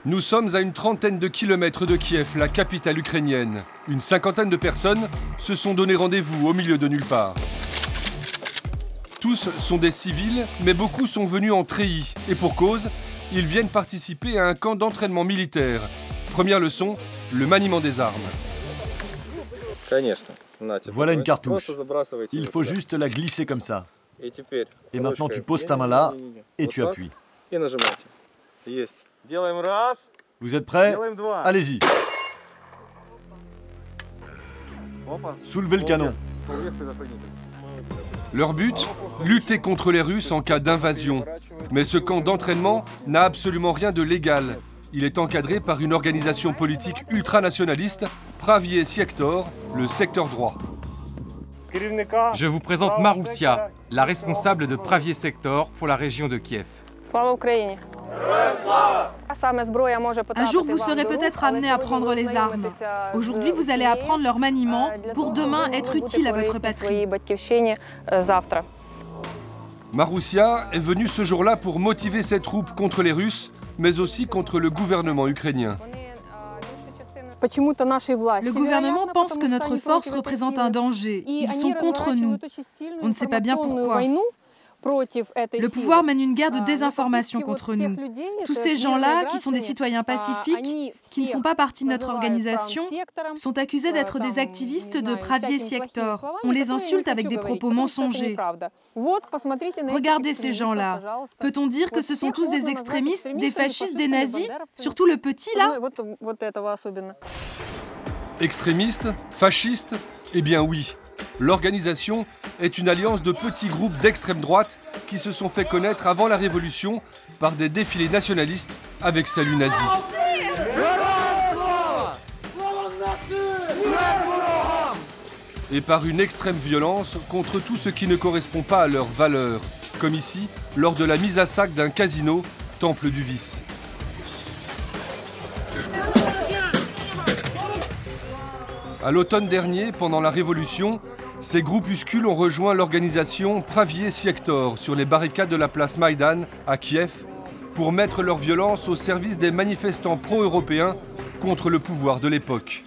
Nous sommes à une trentaine de kilomètres de Kiev, la capitale ukrainienne. Une cinquantaine de personnes se sont donné rendez-vous au milieu de nulle part. Tous sont des civils, mais beaucoup sont venus en treillis. Et pour cause, ils viennent participer à un camp d'entraînement militaire. Première leçon, le maniement des armes. Voilà une cartouche. Il faut juste la glisser comme ça. Et maintenant tu poses ta main là et tu appuies. Vous êtes prêts? Allez-y. Soulevez le canon. Leur but, lutter contre les Russes en cas d'invasion. Mais ce camp d'entraînement n'a absolument rien de légal. Il est encadré par une organisation politique ultranationaliste, Pravié Sektor, le secteur droit. Je vous présente Maroussia, la responsable de Pravié Sektor pour la région de Kiev. Un jour, vous serez peut-être amené à prendre les armes. Aujourd'hui, vous allez apprendre leur maniement pour demain être utile à votre patrie. Maroussia est venue ce jour-là pour motiver ses troupes contre les Russes, mais aussi contre le gouvernement ukrainien. Le gouvernement pense que notre force représente un danger. Ils sont contre nous. On ne sait pas bien pourquoi. Le pouvoir mène une guerre de désinformation contre nous. Tous ces gens-là, qui sont des citoyens pacifiques, qui ne font pas partie de notre organisation, sont accusés d'être des activistes de Pravié Sektor. On les insulte avec des propos mensongers. Regardez ces gens-là. Peut-on dire que ce sont tous des extrémistes, des fascistes, des nazis? Surtout le petit, là? Extrémistes? Fascistes? Eh bien oui. L'organisation est une alliance de petits groupes d'extrême droite qui se sont fait connaître avant la Révolution par des défilés nationalistes avec salut nazi. Et par une extrême violence contre tout ce qui ne correspond pas à leurs valeurs, comme ici, lors de la mise à sac d'un casino, temple du vice. À l'automne dernier, pendant la Révolution, ces groupuscules ont rejoint l'organisation Pravié Sektor sur les barricades de la place Maïdan à Kiev pour mettre leur violence au service des manifestants pro-européens contre le pouvoir de l'époque.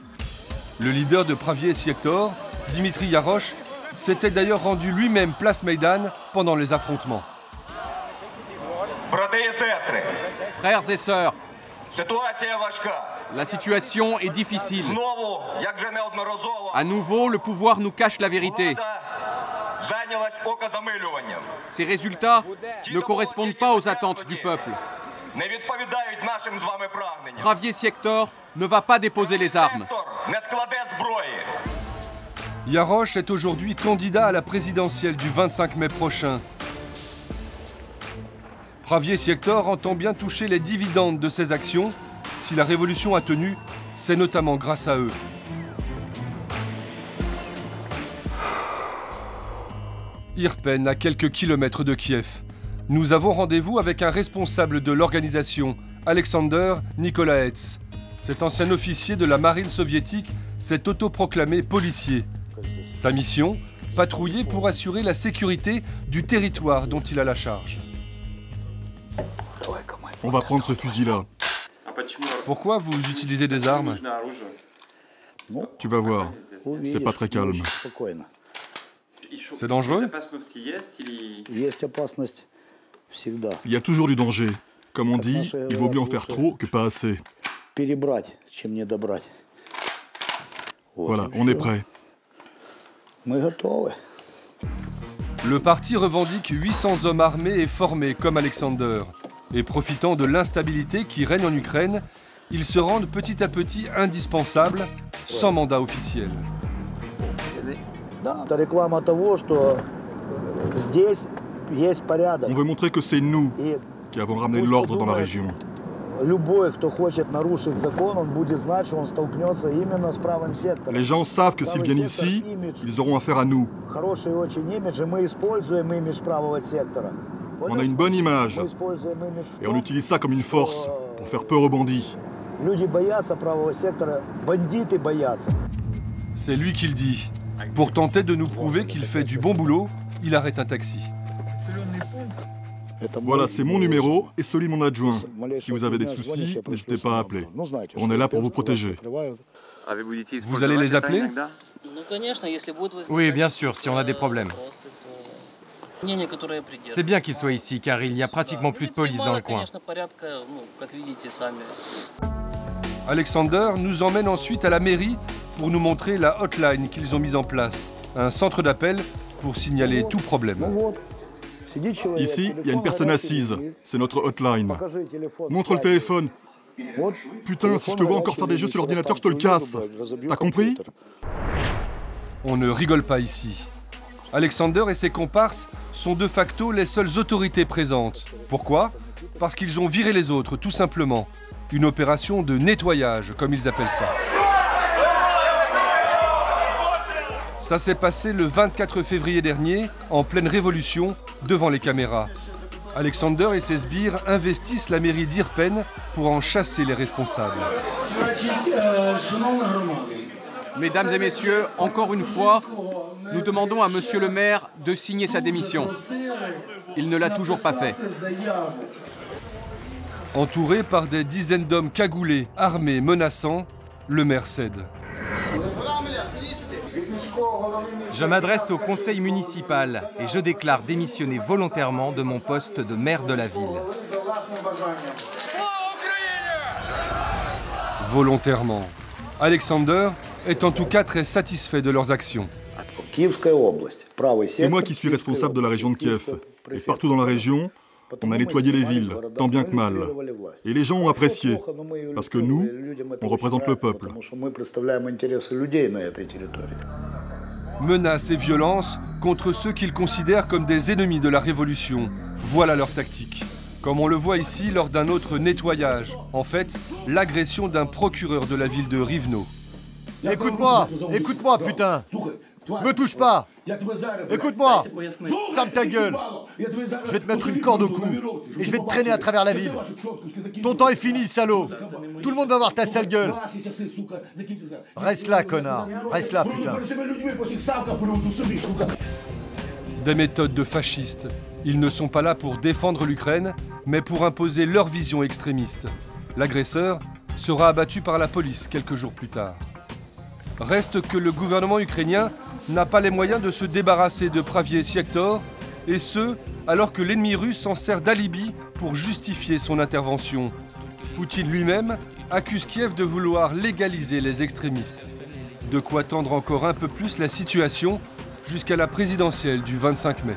Le leader de Pravié Sektor, Dimitri Yarosh, s'était d'ailleurs rendu lui-même place Maïdan pendant les affrontements. Frères et sœurs, la situation est difficile. À nouveau, le pouvoir nous cache la vérité. Ces résultats ne correspondent pas aux attentes du peuple. Pravié Sektor ne va pas déposer les armes. Yarosh est aujourd'hui candidat à la présidentielle du 25 mai prochain. Pravié Sektor entend bien toucher les dividendes de ses actions. Si la révolution a tenu, c'est notamment grâce à eux. Irpen, à quelques kilomètres de Kiev. Nous avons rendez-vous avec un responsable de l'organisation, Alexander Nikolaets. Cet ancien officier de la marine soviétique s'est autoproclamé policier. Sa mission, patrouiller pour assurer la sécurité du territoire dont il a la charge. On va prendre ce fusil-là. Pourquoi vous utilisez des armes? Tu vas voir, c'est pas très calme. C'est dangereux? Il y a toujours du danger. Comme on dit, il vaut mieux en faire trop que pas assez. Voilà, on est prêt. Le parti revendique 800 hommes armés et formés comme Alexander. Et profitant de l'instabilité qui règne en Ukraine, ils se rendent petit à petit indispensables, sans mandat officiel. On veut montrer que c'est nous qui avons ramené l'ordre dans la région. Les gens savent que s'ils viennent ici, ils auront affaire à nous. On a une bonne image et on utilise ça comme une force pour faire peur aux bandits. C'est lui qui le dit. Pour tenter de nous prouver qu'il fait du bon boulot, il arrête un taxi. Voilà, c'est mon numéro et celui de mon adjoint. Si vous avez des soucis, n'hésitez pas à appeler. On est là pour vous protéger. Vous allez les appeler? Oui, bien sûr, si on a des problèmes. C'est bien qu'ils soient ici, car il n'y a pratiquement plus de police dans le coin. Alexander nous emmène ensuite à la mairie pour nous montrer la hotline qu'ils ont mise en place, un centre d'appel pour signaler tout problème. Ici, il y a une personne assise. C'est notre hotline. Montre le téléphone. Putain, si je te vois encore faire des jeux sur l'ordinateur, je te le casse. T'as compris? On ne rigole pas ici. Alexander et ses comparses sont de facto les seules autorités présentes. Pourquoi? Parce qu'ils ont viré les autres, tout simplement. Une opération de nettoyage, comme ils appellent ça. Ça s'est passé le 24 février dernier, en pleine révolution, devant les caméras. Alexander et ses sbires investissent la mairie d'Irpen pour en chasser les responsables. Mesdames et messieurs, encore une fois, nous demandons à monsieur le maire de signer sa démission. Il ne l'a toujours pas fait. Entouré par des dizaines d'hommes cagoulés, armés, menaçants, le maire cède. Je m'adresse au conseil municipal et je déclare démissionner volontairement de mon poste de maire de la ville. Volontairement. Alexander est en tout cas très satisfait de leurs actions. C'est moi qui suis responsable de la région de Kiev. Et partout dans la région, on a nettoyé les villes, tant bien que mal. Et les gens ont apprécié, parce que nous, on représente le peuple. Menaces et violences contre ceux qu'ils considèrent comme des ennemis de la révolution. Voilà leur tactique. Comme on le voit ici lors d'un autre nettoyage. En fait, l'agression d'un procureur de la ville de Rivno. Écoute-moi, putain. Me touche pas. Écoute-moi. Ferme ta gueule. Je vais te mettre une corde au cou et je vais te traîner à travers la ville. Ton temps est fini, salaud. Tout le monde va voir ta sale gueule. Reste là, connard. Reste là, putain. Des méthodes de fascistes. Ils ne sont pas là pour défendre l'Ukraine, mais pour imposer leur vision extrémiste. L'agresseur sera abattu par la police quelques jours plus tard. Reste que le gouvernement ukrainien n'a pas les moyens de se débarrasser de Pravier Siektor, et ce, alors que l'ennemi russe s'en sert d'alibi pour justifier son intervention. Poutine lui-même accuse Kiev de vouloir légaliser les extrémistes. De quoi tendre encore un peu plus la situation jusqu'à la présidentielle du 25 mai.